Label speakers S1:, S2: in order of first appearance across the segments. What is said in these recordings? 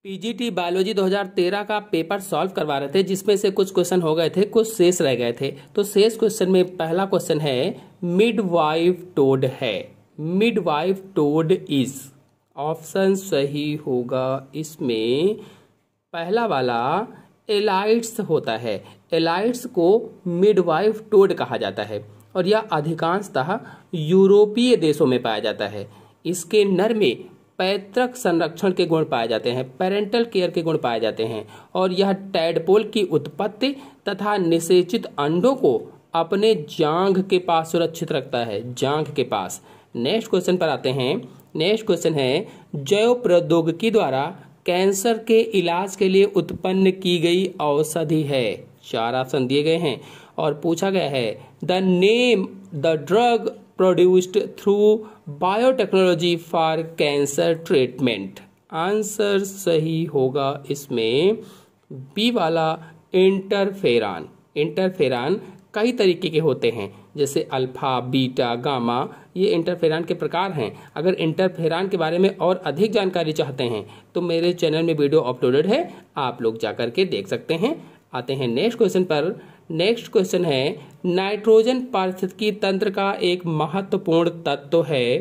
S1: PGT biology 2013 का paper solve करवा रहे थे, जिसमें से कुछ क्वेश्चन हो गए थे, कुछ शेष रह गए थे। तो शेष क्वेश्चन में पहला क्वेश्चन है मिडवाइफ टोड है। मिडवाइफ टोड इज, ऑप्शन सही होगा इसमें पहला वाला एलाइट्स होता है। एलाइट्स को मिडवाइफ टोड कहा जाता है और यह अधिकांशतः यूरोपीय देशों में पाया जाता है। इसके नर में पैतृक संरक्षण के गुण पाए जाते हैं, पेरेंटल केयर के गुण पाए जाते हैं और यह टैडपोल की उत्पत्ति तथा निषेचित अंडों को अपने जांघ के पास सुरक्षित रखता है, जांघ के पास। नेक्स्ट क्वेश्चन पर आते हैं। नेक्स्ट क्वेश्चन है जैव प्रौद्योगिकी द्वारा कैंसर के इलाज के लिए उत्पन्न की गई औषधि है। 4 ऑप्शन दिए गए हैं और पूछा गया है the name the drug produced through biotechnology for cancer treatment. Answer सही होगा इसमें बी वाला इंटरफेरान। इंटरफेरान कई तरीके के होते हैं, जैसे अल्फा, बीटा, गामा, ये इंटरफेरान के प्रकार हैं। अगर इंटरफेरान के बारे में और अधिक जानकारी चाहते हैं तो मेरे चैनल में वीडियो अपलोडेड है, आप लोग जाकर के देख सकते हैं। आते हैं नेक्स्ट क्वेश्चन पर। नेक्स्ट क्वेश्चन है नाइट्रोजन पारिस्थितिकी तंत्र का एक महत्वपूर्ण तत्व है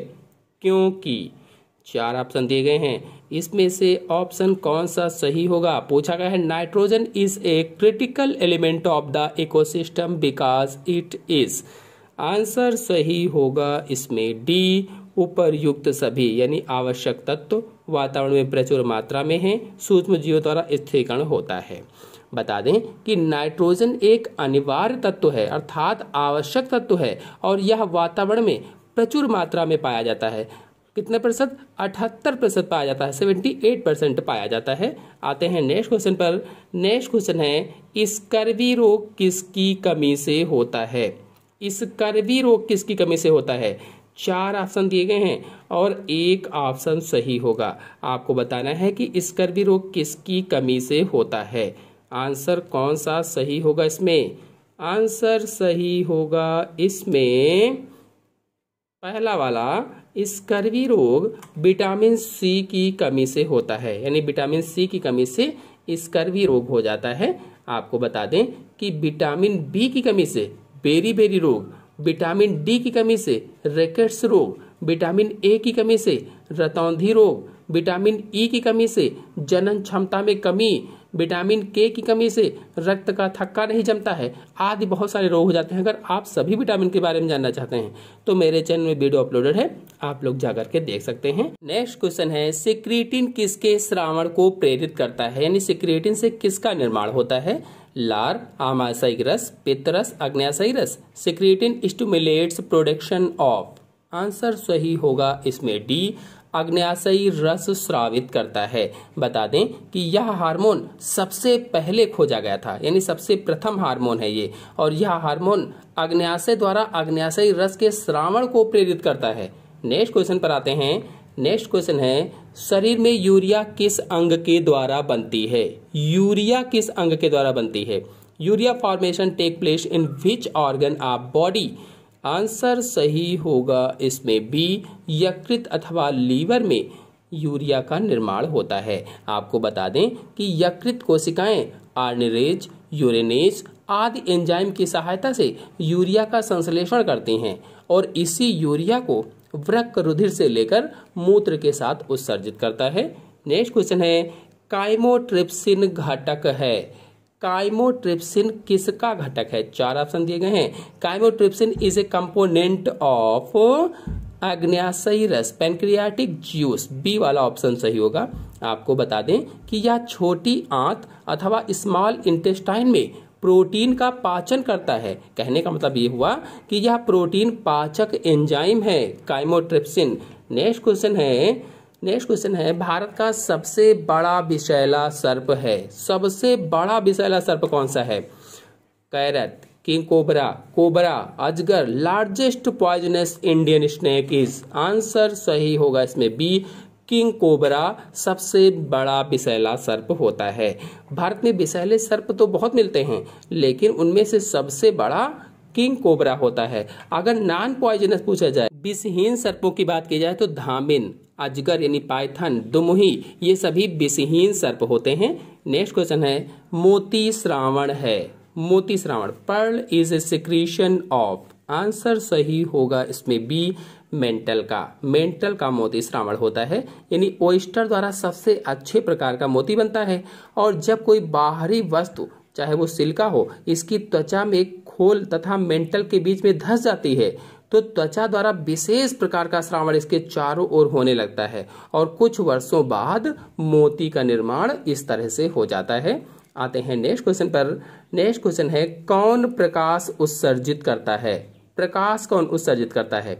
S1: क्योंकि। 4 ऑप्शन दिए गए हैं, इसमें से ऑप्शन कौन सा सही होगा। पूछा गया है nitrogen is a critical element of the ecosystem because it is. Answer सही होगा इसमें डी उपरयुक्त सभी, यानी आवश्यक तत्व वातावरण में प्रचुर मात्रा में है, सूक्ष्म जीवों द्वारा स्थिरीकरण होता है। बता दें कि नाइट्रोजन एक अनिवार्य तत्व है, अर्थात आवश्यक तत्व है और यह वातावरण में प्रचुर मात्रा में पाया जाता है। कितने प्रतिशत? 78% पाया जाता है, 78% पाया जाता है। आते हैं नेक्स्ट क्वेश्चन पर। नेक्स्ट क्वेश्चन है स्कर्वी रोग किसकी कमी से होता है। स्कर्वी रोग किसकी कमी से होता है। 4 ऑप्शन दिए गए हैं और एक ऑप्शन सही होगा। आपको बताना है कि स्कर्वी रोग किसकी कमी से होता है। आंसर कौन सा सही होगा इसमें। आंसर सही होगा इसमें पहला वाला स्कर्वी रोग विटामिन सी की कमी से होता है, यानी विटामिन सी की कमी से स्कर्वी रोग हो जाता है। आपको बता दें कि विटामिन बी की कमी से बेरी रोग, विटामिन डी की कमी से रिकेट्स रोग, विटामिन ए की कमी से रतौंधी रोग, विटामिन ई की कमी से जनन क्षमता में कमी, विटामिन के की कमी से रक्त का थक्का नहीं जमता है, आदि बहुत सारे रोग हो जाते हैं। अगर आप सभी विटामिन के बारे में जानना चाहते हैं तो मेरे चैनल में वीडियो अपलोडेड है, आप लोग जाकर के देख सकते हैं। नेक्स्ट क्वेश्चन है सिक्रीटिन किसके श्रावण को प्रेरित करता है, यानी सिक्रीटिन से किसका निर्माण होता है। लार, आमाशयिक रस, पित्तरस, अग्न्याशयी रस। Secretin stimulates production of. Answer सही होगा इसमें डी अग्न्याशयी रस स्रावित करता है। बता दें कि यह हार्मोन सबसे पहले खोजा गया था, यानी सबसे प्रथम हार्मोन है ये, और यह हार्मोन अग्न्याशय द्वारा अग्न्याशयी रस के स्रावण को प्रेरित करता है। नेक्स्ट क्वेश्चन पर आते हैं। नेक्स्ट क्वेश्चन है शरीर में यूरिया किस अंग के द्वारा बनती है। यूरिया किस अंग के द्वारा बनती है। Urea formation take place in which organ of body. Answer सही होगा इसमें बी यकृत अथवा लीवर में यूरिया का निर्माण होता है। आपको बता दें कि यकृत कोशिकाएं आर्निरेज, यूरेनेज आदि एंजाइम की सहायता से यूरिया का संश्लेषण करती हैं और इसी यूरिया को वृक्क रुधिर से लेकर मूत्र के साथ उत्सर्जित करता है। नेक्स्ट क्वेश्चन है काइमोट्रिप्सिन घटक है। काइमोट्रिप्सिन किसका घटक है। 4 ऑप्शन दिए गए हैं। Chymotrypsin is a component of अग्न्याशयी रस, पैंक्रियाटिक जूस। बी वाला ऑप्शन सही होगा। आपको बता दें कि यह छोटी आंत अथवा स्मॉल इंटेस्टाइन में प्रोटीन का पाचन करता है। कहने का मतलब ये हुआ कि यह प्रोटीन पाचक एंजाइम है, काइमोट्रिप्सिन। नेक्स्ट क्वेश्चन है भारत का सबसे बड़ा विषैला सर्प है। सबसे बड़ा विषैला सर्प कौन सा है। कैरट, किंग कोबरा, अजगर। Largest poisonous Indian snake is. Answer सही होगा इसमें बी किंग कोबरा सबसे बड़ा विषैला सर्प होता है। भारत में विषैले सर्प तो बहुत मिलते हैं, लेकिन उनमें से सबसे बड़ा किंग कोबरा होता है। अगर नॉन पॉइजनस पूछा जाए, विषहीन सर्पों की बात की जाए तो धामिन, अजगर यानी पाइथन, दुमुही, ये सभी विषहीन सर्प होते हैं। नेक्स्ट क्वेश्चन है मोती श्रावण है। मोती श्रावण, pearl is a secretion of, answer सही होगा इसमें बी, मेंटल का। मेंटल का मोती श्रावण होता है, यानी ओयस्टर द्वारा सबसे अच्छे प्रकार का मोती बनता है। और जब कोई बाहरी वस्तु, चाहे वो सिल्का हो, इसकी त्वचा में खोल तथा मेंटल के बीच में धंस जाती है तो त्वचा द्वारा विशेष प्रकार का श्रावण इसके चारों ओर होने लगता है और कुछ वर्षों बाद मोती का निर्माण इस तरह से हो जाता है। आते हैं नेक्स्ट क्वेश्चन पर। नेक्स्ट क्वेश्चन है कौन प्रकाश उत्सर्जित करता है? प्रकाश कौन उत्सर्जित करता है?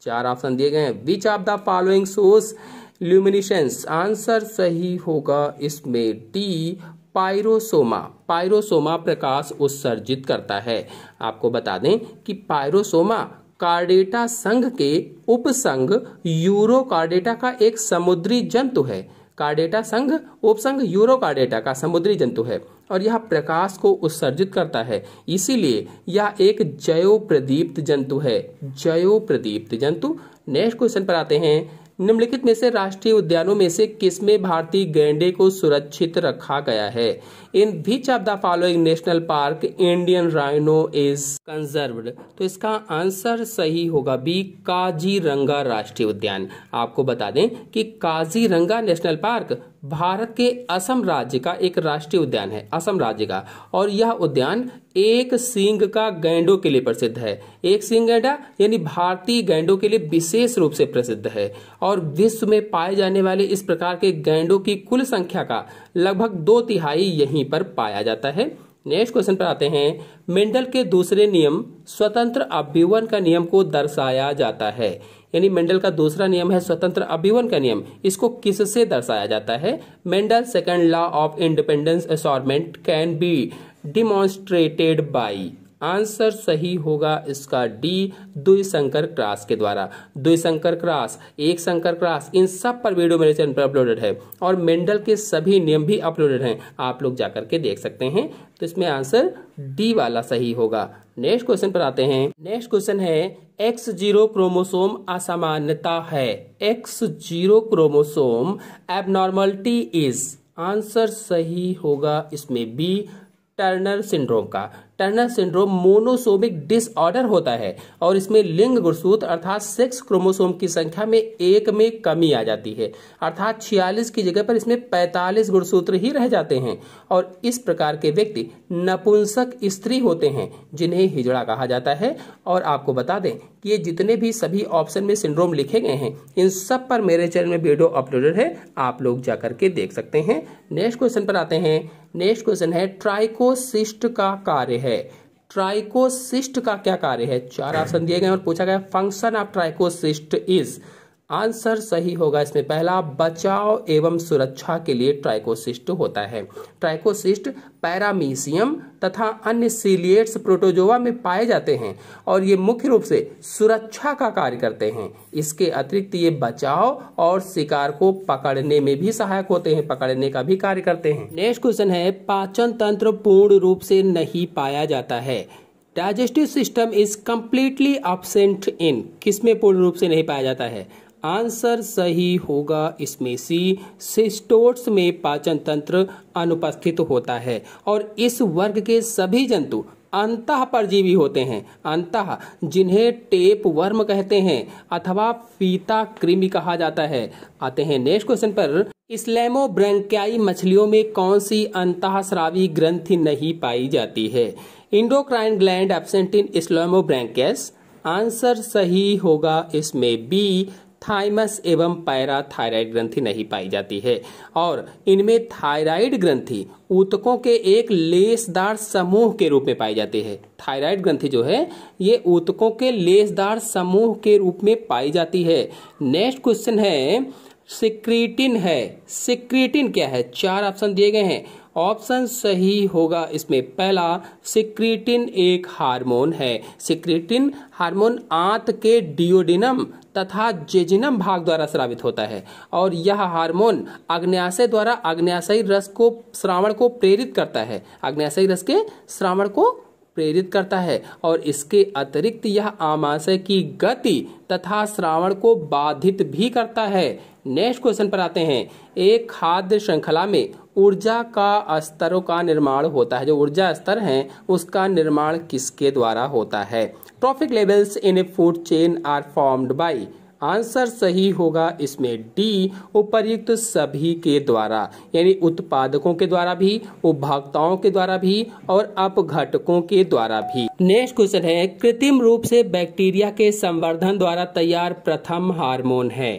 S1: 4 ऑप्शन दिए गए हैं। विच of the following source luminescence, answer सही होगा इसमें डी, पायरोसोमा। पायरोसोमा प्रकाश उत्सर्जित करता है। आपको बता दें कि पायरोसोमा कार्डेटा संघ के उपसंघ यूरोकार्डेटा का एक समुद्री जंतु है। कार्डेटा संघ उपसंघ यूरोकार्डेटा का समुद्री जंतु है और यह प्रकाश को उत्सर्जित करता है, इसीलिए यह एक जयोप्रदीप्त जंतु है। जयोप्रदीप्त जंतु। नेक्स्ट क्वेश्चन पर आते हैं। निम्नलिखित में से राष्ट्रीय उद्यानों में से किसमें भारतीय गैंडे को सुरक्षित रखा गया है? In which of the following national park Indian rhino is conserved, तो इसका आंसर सही होगा बी, काजीरंगा राष्ट्रीय उद्यान। आपको बता दें कि काजीरंगा नेशनल पार्क भारत के असम राज्य का एक राष्ट्रीय उद्यान है, असम राज्य का, और यह उद्यान एक सींग का गैंडों के लिए प्रसिद्ध है। एक सींग गैंडा यानी भारतीय गैंडों के लिए विशेष रूप से प्रसिद्ध है और विश्व में पाए जाने वाले इस प्रकार के गैंडों की कुल संख्या का लगभग 2/3 यहीं पर पाया जाता है। नेक्स्ट क्वेश्चन पर आते हैं। मेंडल के दूसरे नियम स्वतंत्र अभ्युवन का नियम को दर्शाया जाता है, यानी मेंडल का दूसरा नियम है स्वतंत्र अभ्युवन का नियम, इसको किससे दर्शाया जाता है? Mendel second law of independence assortment can be demonstrated by, answer सही होगा इसका डी, द्विसंकर क्रॉस के द्वारा। द्विसंकर क्रॉस, एक संकर क्रॉस, इन सब पर वीडियो मेरे चैनल पर अपलोडेड है और मेंडल के सभी नियम भी अपलोडेड हैं, आप लोग जाकर के देख सकते हैं। तो इसमें आंसर डी वाला सही होगा। नेक्स्ट क्वेश्चन पर आते हैं। नेक्स्ट क्वेश्चन है X0 क्रोमोसोम असामान्यता है। X0 chromosome abnormality is, answer सही होगा इसमें बी, टर्नर सिंड्रोम का। टर्नर सिंड्रोम मोनोसोमिक डिसऑर्डर होता है और इसमें लिंग गुणसूत्र अर्थात सेक्स क्रोमोसोम की संख्या में 1 में कमी आ जाती है, अर्थात 46 की जगह पर इसमें 45 गुणसूत्र ही रह जाते हैं और इस प्रकार के व्यक्ति नपुंसक स्त्री होते हैं जिन्हें हिजड़ा कहा जाता है। और आपको बता दें कि ये जितने भी सभी ऑप्शन में सिंड्रोम लिखे गए हैं इन सब पर मेरे चैनल में वीडियो अपलोडेड है, आप लोग जाकर के देख सकते हैं। नेक्स्ट क्वेश्चन पर आते हैं। नेक्स्ट क्वेश्चन है ट्राइकोसिस्ट का कार्य है। ट्राइकोसिस्ट का क्या कार्य है? 4 ऑप्शन दिए गए और पूछा गया function of trichocyst is, answer सही होगा इसमें पहला, बचाव एवं सुरक्षा के लिए ट्राइकोसिस्ट होता है। ट्राइकोसिस्ट पैरामीशियम तथा अन्य सीलिएट्स प्रोटोजोआ में पाए जाते हैं और ये मुख्य रूप से सुरक्षा का कार्य करते हैं। इसके अतिरिक्त ये बचाव और शिकार को पकड़ने में भी सहायक होते हैं, पकड़ने का भी कार्य करते हैं। नेक्स्ट क्वेश्चन है पाचन तंत्र पूर्ण रूप से नहीं पाया जाता है। Digestive system is completely absent in, किसमें पूर्ण रूप से नहीं पाया जाता है? आंसर सही होगा इसमें सी, सिस्टोट्स में पाचन तंत्र अनुपस्थित होता है और इस वर्ग के सभी जंतु अंतः परजीवी होते हैं। अंतः, जिन्हें टेप वर्म कहते हैं अथवा फीता कृमि कहा जाता है। आते हैं नेक्स्ट क्वेश्चन पर। स्लैमोब्रैंकियाई मछलियों में कौन सी अंतःस्रावी ग्रंथि नहीं पाई जाती है? Endocrine gland absent in elasmobranchs, answer सही होगा इसमें बी, थाइमस एवं पैराथायराइड ग्रंथि नहीं पाई जाती है और इनमें थायराइड ग्रंथि ऊतकों के एक लेसदार समूह के रूप में पाई जाती है। थायराइड ग्रंथि जो है ये ऊतकों के लेसदार समूह के रूप में पाई जाती है। नेक्स्ट क्वेश्चन है सिक्रीटिन है। सिक्रीटिन क्या है? 4 ऑप्शन दिए गए हैं, ऑप्शन सही होगा इसमें पहला, सिक्रीटिन एक हार्मोन है। सिक्रीटिन हार्मोन आंत के डियोडिनम तथा जेजिनम भाग द्वारा स्रावित होता है और यह हार्मोन अग्न्याशय द्वारा अग्न्याशयी रस को श्रावण को प्रेरित करता है। अग्न्याशयी रस के श्रावण को प्रेरित करता है और इसके अतिरिक्त यह आमाशय की गति तथा श्रावण को बाधित भी करता है। नेक्स्ट क्वेश्चन पर आते हैं। एक खाद्य श्रृंखला में ऊर्जा का स्तरों का निर्माण होता है। जो ऊर्जा स्तर हैं उसका निर्माण किसके द्वारा होता है? Trophic levels in a food chain are formed by. Answer सही होगा इसमें डी, उपर्युक्त सभी के द्वारा, यानी उत्पादकों के द्वारा भी, उपभोक्ताओं के द्वारा भी और अपघटकों के द्वारा भी। नेक्स्ट क्वेश्चन है, कृत्रिम रूप से बैक्टीरिया के संवर्धन द्वारा तैयार प्रथम हार्मोन है।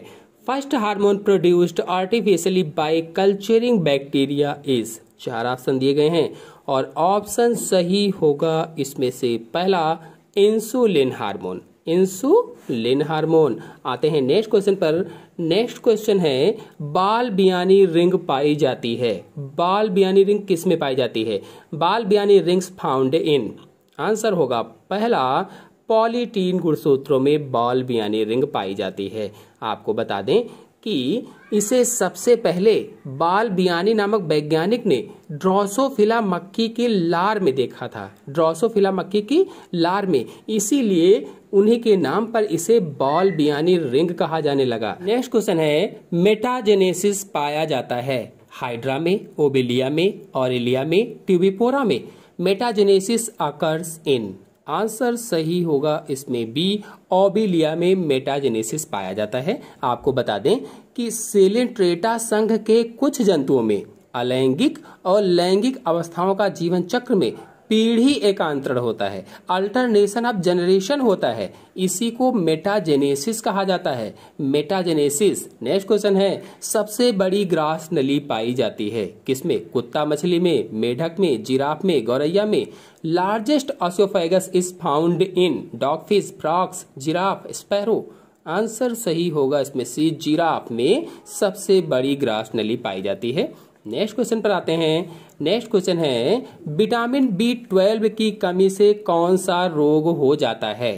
S1: First hormone produced artificially by culturing bacteria is. 4 option दिए गए हैं और ऑप्शन सही होगा इसमें से पहला, इंसुलिन हार्मोन। Insulin hormone. आते हैं नेक्स्ट क्वेश्चन पर। नेक्स्ट क्वेश्चन है, बाल बियानी रिंग पाई जाती है। बाल बियानी रिंग किस में पाई जाती है? बाल Biyani rings found in. Answer होगा पहला, पॉलीटीन गुणसूत्रों में बाल बियानी रिंग पाई जाती है। आपको बता दें कि इसे सबसे पहले बाल बियानी नामक वैज्ञानिक ने ड्रोसोफिला मक्खी की लार में देखा था। ड्रोसोफिला मक्खी की लार में, इसीलिए उन्हीं के नाम पर इसे बाल बियानी रिंग कहा जाने लगा। नेक्स्ट क्वेश्चन है, मेटाजेनेसिस पाया जाता है हाइड्रा में, ओबेलिया में, ऑरेलिया में, ट्यूबिपोरा में। Metagenesis occurs in. आंसर सही होगा इसमें बी, ओबेलिया में मेटाजेनेसिस पाया जाता है। आपको बता दें कि सेलेंट्रेटा संघ के कुछ जंतुओं में अलैंगिक और लैंगिक अवस्थाओं का जीवन चक्र में पीढ़ी एकांतरण होता है, अल्टरनेशन ऑफ जनरेशन होता है। इसी को मेटाजेनेसिस कहा जाता है। मेटाजेनेसिस। नेक्स्ट क्वेश्चन है, सबसे बड़ी ग्रास नली पाई जाती है किसमें? कुत्ता मछली में, मेढक में, जिराफ में, गौरैया में। Largest oesophagus is found in dogfish, frogs, giraffe, sparrow. Answer सही होगा इसमें सी, जिराफ में सबसे बड़ी ग्रास नली पाई जाती है। नेक्स्ट क्वेश्चन पर आते हैं। नेक्स्ट क्वेश्चन है, विटामिन B12 की कमी से कौन सा रोग हो जाता है?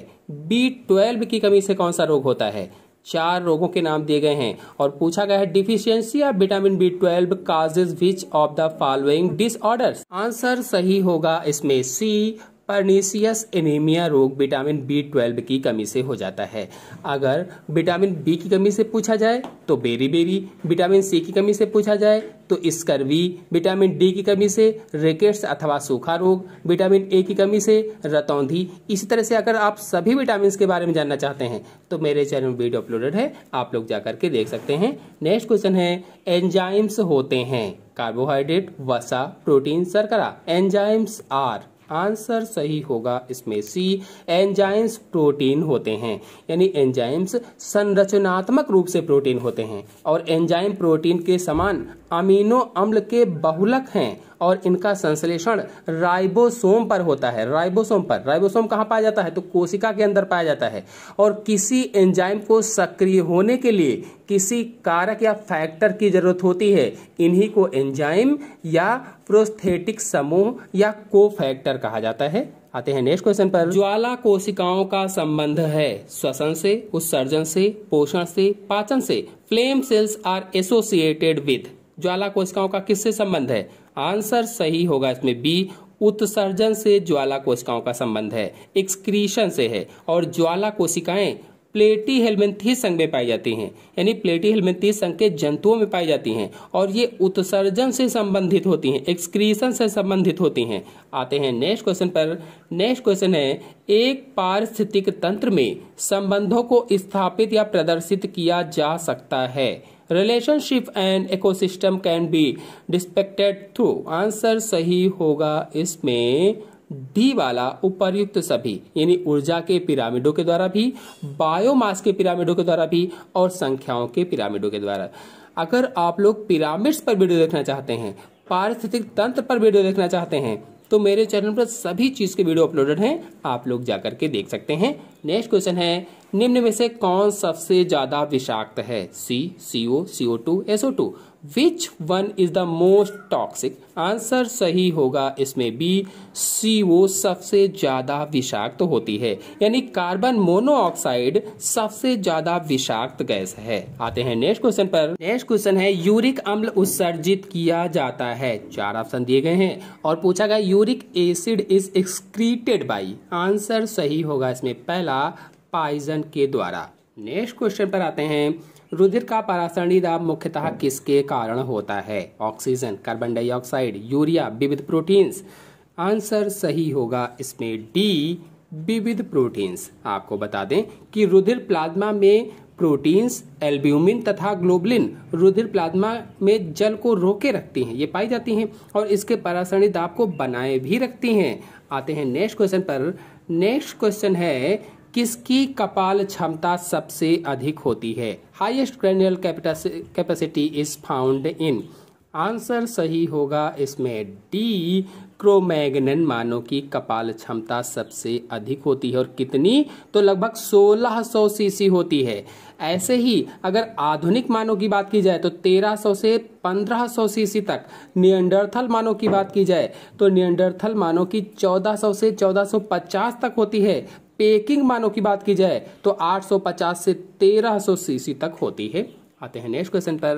S1: B12 की कमी से कौन सा रोग होता है? 4 रोगों के नाम दिए गए हैं और पूछा गया है, deficiency of vitamin B12 causes which of the following disorders. Answer सही होगा इसमें सी, पर्नीशियस एनीमिया रोग विटामिन B12 की कमी से हो जाता है। अगर विटामिन बी की कमी से पूछा जाए तो बेरी, विटामिन सी की कमी से पूछा जाए तो स्कर्वी, विटामिन डी की कमी से रिकेट्स अथवा सूखा रोग, विटामिन ए की कमी से रतौंधी। इसी तरह से अगर आप सभी विटामिन के बारे में जानना चाहते हैं तो मेरे चैनल में वीडियो अपलोडेड है, आप लोग जाकर के देख सकते हैं। नेक्स्ट क्वेश्चन है, एंजाइम्स होते हैं कार्बोहाइड्रेट, वसा, प्रोटीन, शर्करा। Enzymes are. आंसर सही होगा इसमें सी, एंजाइम्स प्रोटीन होते हैं, यानी एंजाइम्स संरचनात्मक रूप से प्रोटीन होते हैं और एंजाइम प्रोटीन के समान अमीनो अम्ल के बहुलक हैं और इनका संश्लेषण राइबोसोम पर होता है। राइबोसोम कहाँ पाया जाता है? तो कोशिका के अंदर पाया जाता है। और किसी एंजाइम को सक्रिय होने के लिए किसी कारक या फैक्टर की जरूरत होती है, इन्हीं को एंजाइम या प्रोस्थेटिक समूह या कोफैक्टर कहा जाता है। आते हैं नेक्स्ट क्वेश्चन पर। ज्वाला कोशिकाओं का संबंध है श्वसन से, उत्सर्जन से, पोषण से, पाचन से। Flame cells are associated with. ज्वाला कोशिकाओं का किससे संबंध है? आंसर सही होगा इसमें बी, उत्सर्जन से ज्वाला कोशिकाओं का संबंध है, एक्सक्रीशन से है। और ज्वाला कोशिकाएं प्लेटीहेल्मिन्थीस संघ में पाई जाती हैं, यानी प्लेटीहेल्मिन्थीस संघ के जंतुओं में पाई जाती हैं और ये उत्सर्जन से संबंधित होती हैं, एक्सक्रीशन से संबंधित होती हैं। आते हैं नेक्स्ट क्वेश्चन पर। नेक्स्ट क्वेश्चन है, एक पारिस्थितिक तंत्र में संबंधों को स्थापित या प्रदर्शित किया जा सकता है। Relationship and ecosystem can be depicted through. Answer सही होगा इसमें डी वाला, उपर्युक्त सभी, यानी ऊर्जा के पिरामिडों के द्वारा भी, बायोमास के पिरामिडों के द्वारा भी और संख्याओं के पिरामिडों के द्वारा। अगर आप लोग पिरामिड्स पर वीडियो देखना चाहते हैं, पारिस्थितिक तंत्र पर वीडियो देखना चाहते हैं तो मेरे चैनल पर सभी चीज के वीडियो अपलोडेड हैं, आप लोग जाकर के देख सकते हैं। नेक्स्ट क्वेश्चन है, निम्न में से कौन सबसे ज्यादा विषाक्त है? सी, CO, CO2, SO2। Which one is the most toxic? Answer सही होगा इसमें बी, CO सबसे ज्यादा विषाक्त होती है, यानी कार्बन मोनोऑक्साइड सबसे ज्यादा विषाक्त गैस है। आते हैं नेक्स्ट क्वेश्चन पर। नेक्स्ट क्वेश्चन है, यूरिक अम्ल उत्सर्जित किया जाता है। 4 ऑप्शन दिए गए हैं और पूछा गया uric acid is excreted by. Answer सही होगा इसमें पहला, पॉइजन के द्वारा। नेक्स्ट क्वेश्चन पर आते हैं, रुधिर का परासरणी दाब मुख्यतः किसके कारण होता है? ऑक्सीजन, कार्बन डाइऑक्साइड, यूरिया, विविध प्रोटीन्स। आंसर सही होगा इसमें डी, विविध प्रोटीन्स। आपको बता दें कि रुधिर प्लाज्मा में प्रोटीन्स, एल्ब्यूमिन तथा ग्लोबुलिन रुधिर प्लाज्मा में जल को रोके रखती हैं, ये पाई जाती हैं और इसके परासरणी दाब को बनाए भी रखती हैं। आते हैं नेक्स्ट क्वेश्चन पर। नेक्स्ट क्वेश्चन है, किसकी कपाल क्षमता सबसे अधिक होती है? Highest cranial capacity is found in. Answer सही होगा इसमें डी, क्रोमैग्नन मानव की कपाल क्षमता सबसे अधिक होती है। और कितनी? तो लगभग 1600 सीसी होती है। ऐसे ही अगर आधुनिक मानव की बात की जाए तो 1300 से 1500 सीसी तक। निएंडरथल मानव की बात की जाए तो निएंडरथल मानव की 1400 से 1450 तक होती है। पेकिंग मानव की बात की जाए तो 850 से 1300 सीसी तक होती है। आते हैं नेक्स्ट क्वेश्चन पर।